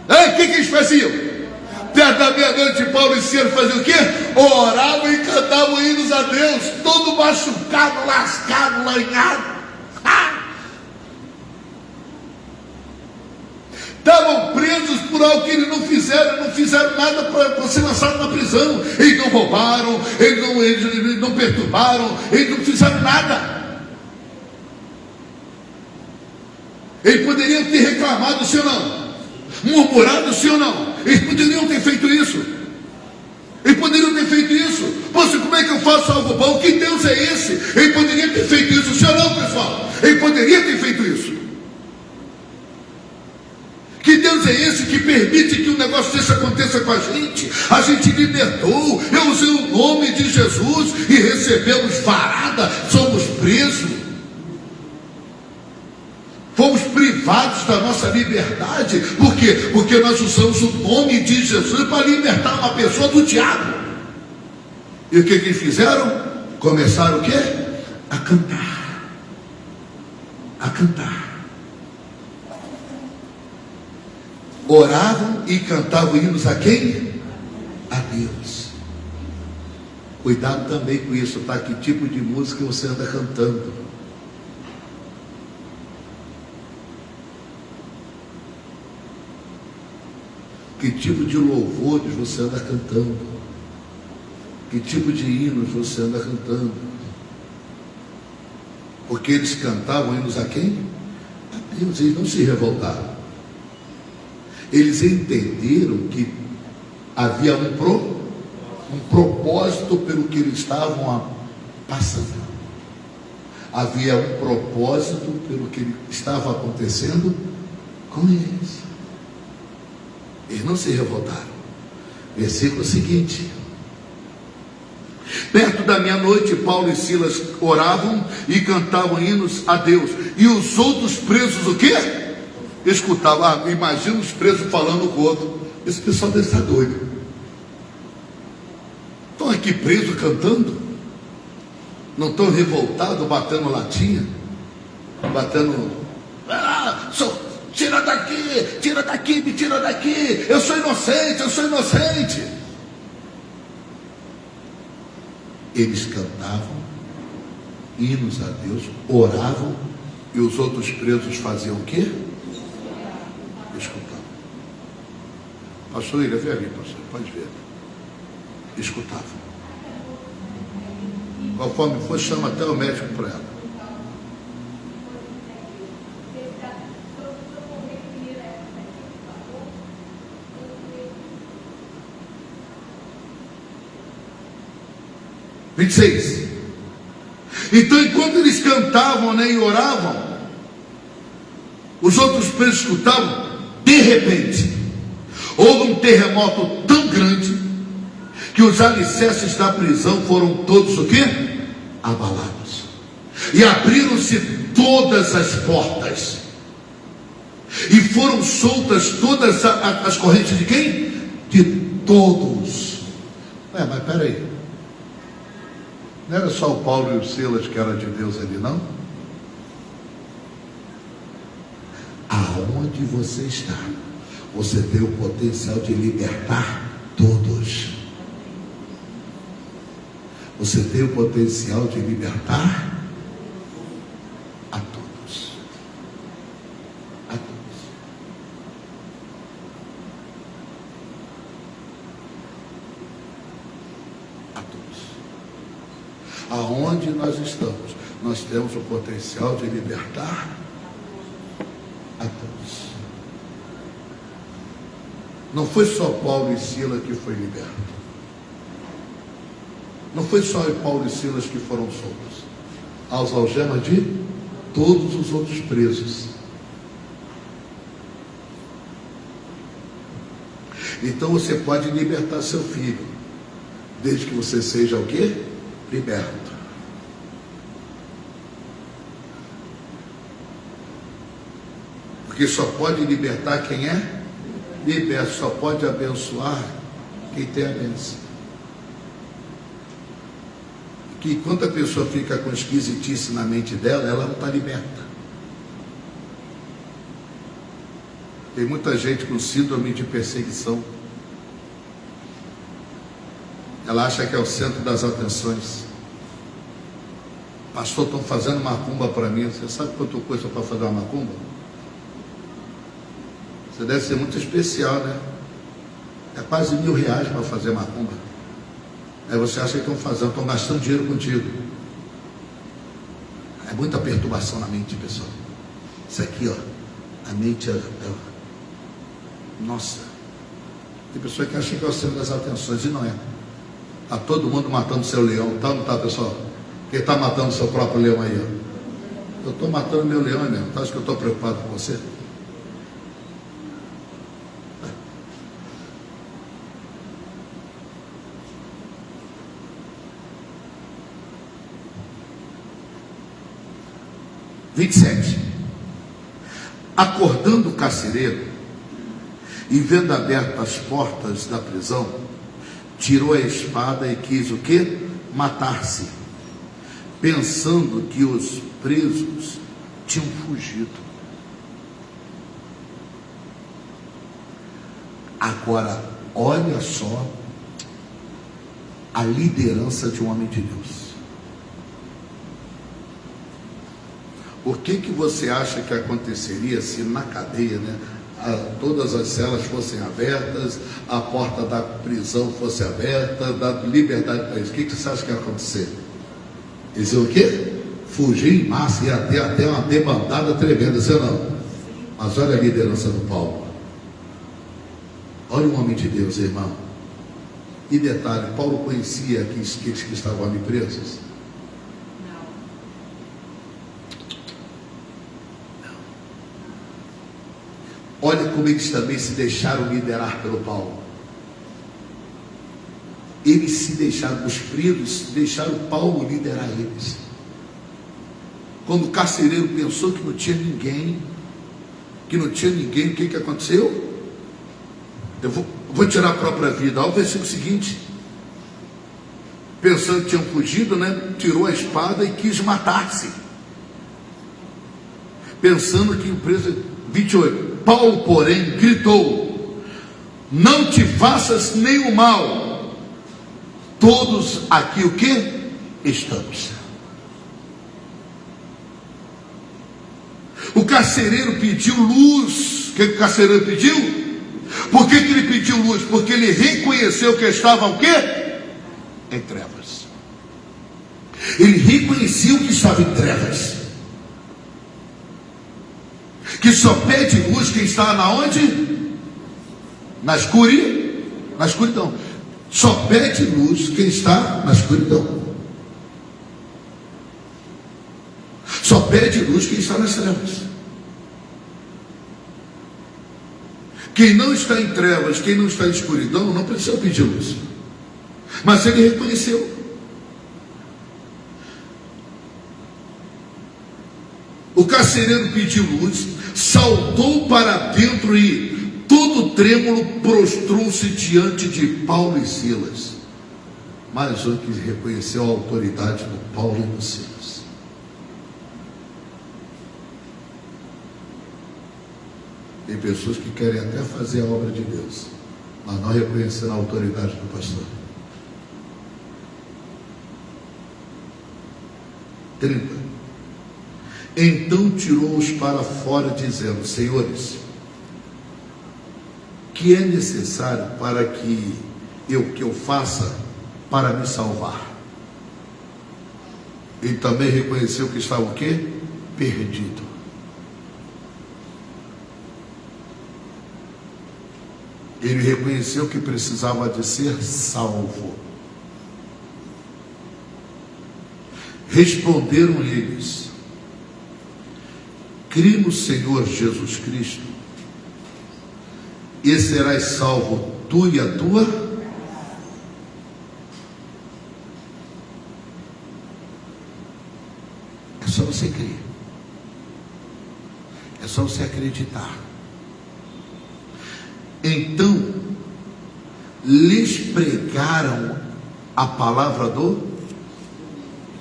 O que eles faziam? Perto da meia-noite, Paulo e Silas faziam o quê? Oravam e cantavam hinos a Deus, todo machucado, lascado, lanhado. Estavam presos por algo que eles não fizeram nada para ser lançado na prisão. Eles não roubaram, eles não perturbaram, eles não fizeram nada. Eles poderiam ter reclamado, sim ou não? Murmurado, sim ou não? Eles poderiam ter feito isso. Poxa, como é que eu faço algo bom? Que Deus é esse? Ele poderia ter feito isso, sim ou não, pessoal? Ele poderia ter feito isso. Que Deus é esse que permite que um negócio desse aconteça com a gente? A gente libertou, eu usei o nome de Jesus e recebemos varada, somos presos, fomos privados da nossa liberdade. Por quê? Porque nós usamos o nome de Jesus para libertar uma pessoa do diabo. E o que eles fizeram? Começaram o quê? A cantar. Oravam e cantavam hinos a quem? A Deus. Cuidado também com isso, tá? Que tipo de música você anda cantando? Que tipo de louvores você anda cantando? Que tipo de hinos você anda cantando? Porque eles cantavam hinos a quem? A Deus. Eles não se revoltaram. Eles entenderam que havia um propósito pelo que eles estavam passando. Havia um propósito pelo que estava acontecendo com eles. Eles não se revoltaram. Versículo seguinte. Perto da meia-noite, Paulo e Silas oravam e cantavam hinos a Deus. E os outros presos o quê? Escutavam. Imagina os presos falando com o outro. Esse pessoal deve estar doido. Estão aqui presos cantando? Não estão revoltados, batendo latinha? Batendo... tira daqui, me tira daqui, eu sou inocente. Eles cantavam hinos a Deus, oravam, e os outros presos faziam o quê? Escutavam. Pastor William, vem ali, pastor, pode ver. Escutavam. Conforme for, chama até o médico para ela. (26) Então, enquanto eles cantavam, e oravam, os outros presos escutavam. De repente, houve um terremoto tão grande que os alicerces da prisão foram todos o quê? Abalados. E abriram-se todas as portas. E foram soltas todas as correntes de quem? De todos. Mas peraí. Não era só o Paulo e o Silas que era de Deus ali, não? Aonde você está, você tem o potencial de libertar todos. Você tem o potencial de libertar a todos. A todos. A todos. Aonde nós estamos, nós temos o potencial de libertar a todos. Não foi só Paulo e Silas que foi liberto. Não foi só Paulo e Silas que foram soltos. Aos algemas de todos os outros presos. Então você pode libertar seu filho, desde que você seja o quê? Liberto. Porque só pode libertar quem é liberto, só pode abençoar quem tem a bênção. Que enquanto a pessoa fica com esquisitice na mente dela, ela não está liberta. Tem muita gente com síndrome de perseguição. Ela acha que é o centro das atenções. Pastor, estão fazendo macumba para mim. Você sabe quanto custa para fazer uma macumba? Você deve ser muito especial, né? É quase R$1.000 para fazer macumba. Aí você acha que estão gastando dinheiro contigo. É muita perturbação na mente, pessoal. Isso aqui, ó, a mente nossa. Tem pessoa que acha que é o centro das atenções, e não é. Está todo mundo matando seu leão, tá ou não está, pessoal? Quem está matando seu próprio leão aí, ó? Eu estou matando meu leão mesmo. Tá? Acho que eu estou preocupado com você. (27) Acordando o carcereiro e vendo abertas as portas da prisão, tirou a espada e quis o quê? Matar-se, pensando que os presos tinham fugido. Agora, olha só a liderança de um homem de Deus. O que você acha que aconteceria se na cadeia, todas as celas fossem abertas, a porta da prisão fosse aberta, dado liberdade para isso? O que você acha que ia acontecer? Eles iam o quê? Fugir em massa, ia ter até uma debandada tremenda, sei não? Mas olha a liderança do Paulo. Olha o homem de Deus, irmão. E detalhe, Paulo conhecia aqueles que estavam ali presos? Olha como eles também se deixaram liderar pelo Paulo. Eles se deixaram, os presos deixaram Paulo liderar eles. Quando o carcereiro pensou que não tinha ninguém, o que aconteceu? Eu vou tirar a própria vida. Olha o versículo seguinte. Pensando que tinham fugido, tirou a espada e quis matar-se. Pensando que o preso... 28. Paulo, porém, gritou: não te faças nenhum mal, todos aqui o que? Estamos. O carcereiro pediu luz. O que o carcereiro pediu? Por que ele pediu luz? Porque ele reconheceu que estava o quê? Em trevas. Ele reconheceu que estava em trevas. Que só pede luz quem está na onde? Na escuridão. Só pede luz quem está na escuridão. Só pede luz quem está nas trevas. Quem não está em trevas, quem não está em escuridão, não precisa pedir luz. Mas ele reconheceu. O carcereiro pediu luz, saltou para dentro e, todo trêmulo, prostrou-se diante de Paulo e Silas. Mais um que reconheceu a autoridade do Paulo e do Silas. Tem pessoas que querem até fazer a obra de Deus, mas não reconhecendo a autoridade do pastor. 30. Então tirou-os para fora, dizendo: senhores, que é necessário para que eu faça para me salvar? Ele também reconheceu que estava o quê? Perdido. Ele reconheceu que precisava de ser salvo. Responderam eles: crê no Senhor Jesus Cristo, e serás salvo tu e a tua. É só você crer. É só você acreditar. Então, lhes pregaram a palavra do...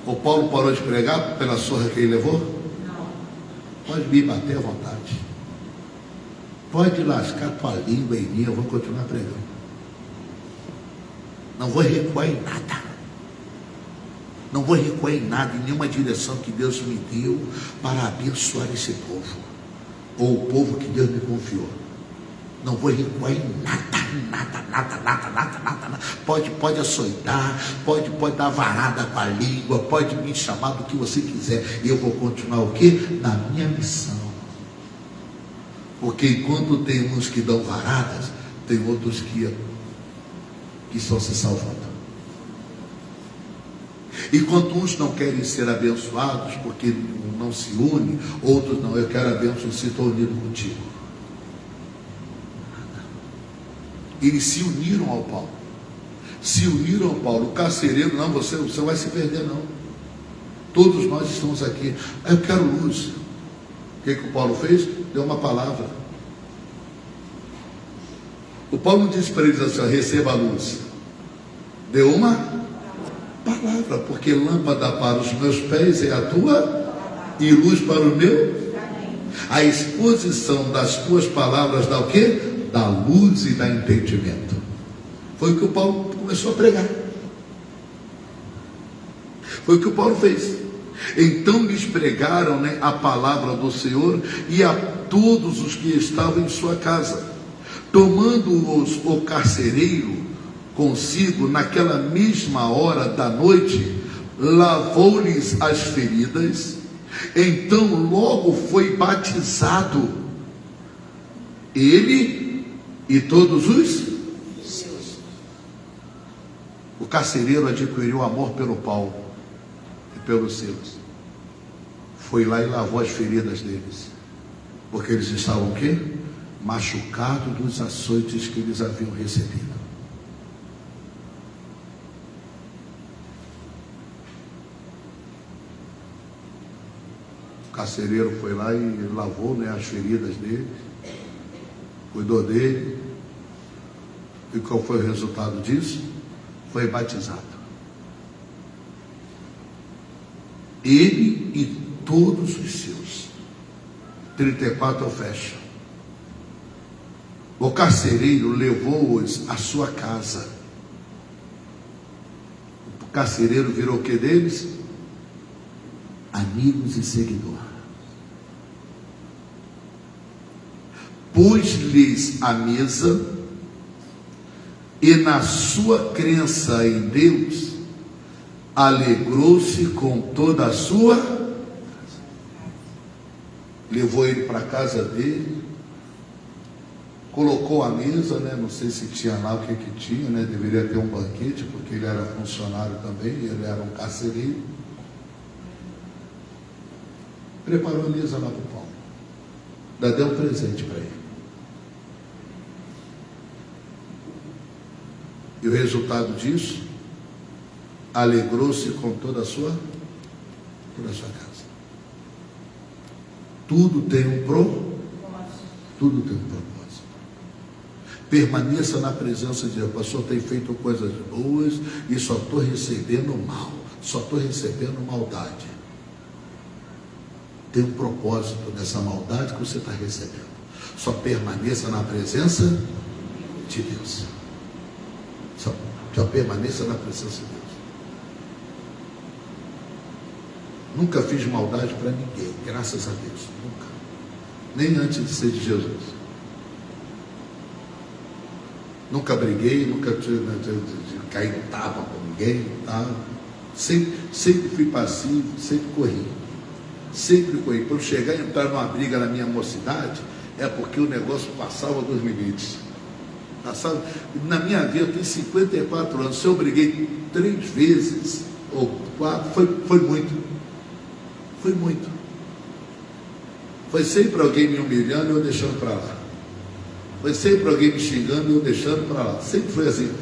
O Paulo parou de pregar pela surra que ele levou? Não. Pode me bater à vontade. Pode lascar tua língua em mim, eu vou continuar pregando. Não vou recuar em nada. Não vou recuar em nada, em nenhuma direção que Deus me deu para abençoar esse povo. Ou o povo que Deus me confiou. Não vou recuar em nada. Pode açoitar, pode dar varada com a língua, pode me chamar do que você quiser. E eu vou continuar o quê? Na minha missão. Porque enquanto tem uns que dão varadas, tem outros que estão se salvando. Enquanto uns não querem ser abençoados porque não se unem, outros não, eu quero a bênção se estou unido contigo. Eles se uniram ao Paulo. Se uniram ao Paulo. O carcereiro, não, você vai se perder, não. Todos nós estamos aqui. Eu quero luz. O que o Paulo fez? Deu uma palavra. O Paulo não disse para eles assim: receba a luz. Deu uma palavra, porque lâmpada para os meus pés é a tua e luz para o meu. A exposição das tuas palavras dá o quê? Da luz e da entendimento. Foi o que o Paulo começou a pregar. Foi o que o Paulo fez. Então lhes pregaram, a palavra do Senhor e a todos os que estavam em sua casa. Tomando-os o carcereiro consigo, naquela mesma hora da noite, lavou-lhes as feridas. Então logo foi batizado, ele e todos os seus. O carcereiro adquiriu amor pelo Paulo e pelos seus. Foi lá e lavou as feridas deles, porque eles estavam o quê? Machucados dos açoites que eles haviam recebido. O carcereiro foi lá e lavou as feridas dele, cuidou dele. E qual foi o resultado disso? Foi batizado. Ele e todos os seus. 34 eu fecho. O carcereiro levou-os à sua casa. O carcereiro virou o que deles? Amigos e seguidor. Pôs-lhes a mesa e, na sua crença em Deus, alegrou-se com toda a sua casa. Levou ele para a casa dele, colocou a mesa, né? Não sei se tinha lá o que tinha, né? Deveria ter um banquete, porque ele era funcionário também, ele era um carcereiro. Preparou a mesa lá para o Paulo. Ainda deu um presente para ele. E o resultado disso, alegrou-se com toda a sua casa. Tudo tem um tudo tem um propósito. Permaneça na presença de Deus. Pastor, tem feito coisas boas e só estou recebendo mal, só estou recebendo maldade. Tem um propósito nessa maldade que você está recebendo. Só permaneça na presença de Deus. Só permaneça na presença de Deus. Nunca fiz maldade para ninguém, graças a Deus, nunca. Nem antes de ser de Jesus. Nunca briguei, nunca caí no tapa com ninguém, tá? Sempre fui passivo, sempre corri. Sempre corri. Para eu chegar e entrar numa briga na minha mocidade, é porque o negócio passava dos limites. Passava. Na minha vida, eu tenho 54 anos, se eu briguei 3 vezes, ou 4, foi muito. Foi muito. Foi sempre alguém me humilhando e eu deixando para lá. Foi sempre alguém me xingando e eu deixando para lá. Sempre foi assim.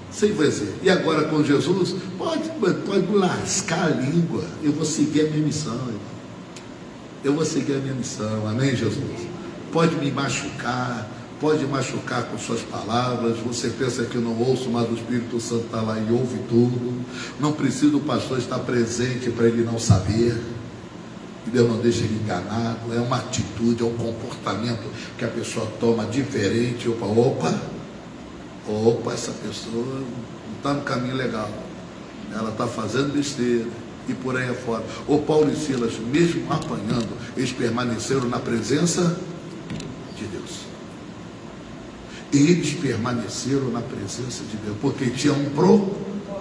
Sempre foi assim. E agora com Jesus, pode lascar a língua. Eu vou seguir a minha missão, irmão. Eu vou seguir a minha missão. Amém, Jesus? Pode me machucar. Pode machucar com suas palavras. Você pensa que eu não ouço, mas o Espírito Santo está lá e ouve tudo. Não precisa o pastor estar presente para ele não saber. E Deus não deixa ele enganado. É uma atitude, é um comportamento que a pessoa toma diferente. Opa, essa pessoa não está no caminho legal. Ela está fazendo besteira. E por aí afora. O Paulo e Silas, mesmo apanhando, eles permaneceram na presença de Deus. Eles permaneceram na presença de Deus, porque tinha um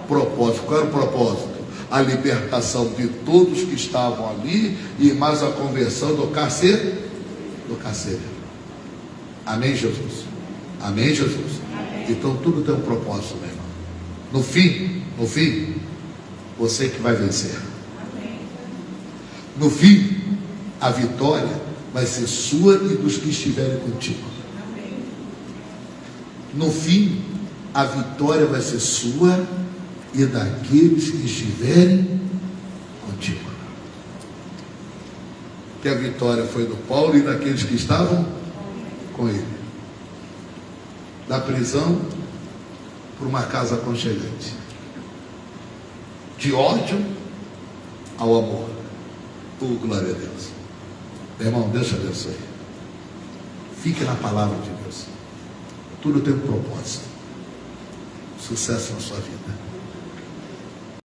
propósito. Qual era o propósito? A libertação de todos que estavam ali e mais a conversão do carcereiro. Amém, Jesus? Amém, Jesus? Amém. Então tudo tem um propósito, meu irmão. No fim, você que vai vencer. Amém. No fim, a vitória vai ser sua e dos que estiverem contigo. No fim, a vitória vai ser sua e daqueles que estiverem contigo. Que a vitória foi do Paulo e daqueles que estavam com ele. Da prisão para uma casa aconchegante. De ódio ao amor. Glória a Deus. Meu irmão, Deus te abençoe. Fique na palavra de Deus. Tudo tem um propósito. Sucesso na sua vida.